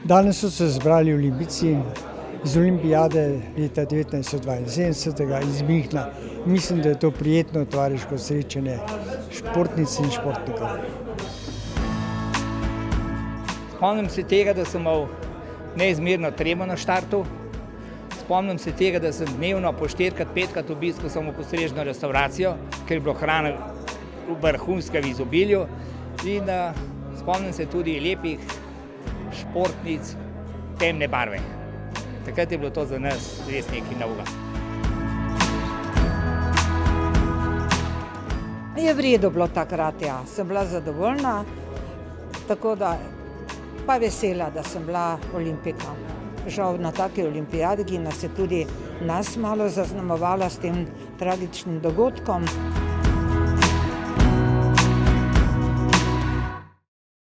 Danes so se zbrali olimpijci iz olimpijade leta 1972 iz Münchna. Mislim, da je to prijetno tovariško srečanje športnic in športnikov. Spomnim se tega, da sem imel neizmerno tremo na štartu. Spomnim se tega, da sem dnevno po 4-5 obiskal samo postrežno restauracijo, ker je bilo hrana vrhunska v izobilju. In spomnim se tudi lepih športnic temne barve. Takrat je bilo to za nas res nekaj novega. Je v redu bilo takrat, ja. Sem bila zadovoljna, tako da pa vesela, da sem bila olimpijka. Žal na taki olimpijadi, ki nas je tudi malo zaznamovala s tem tragičnim dogodkom.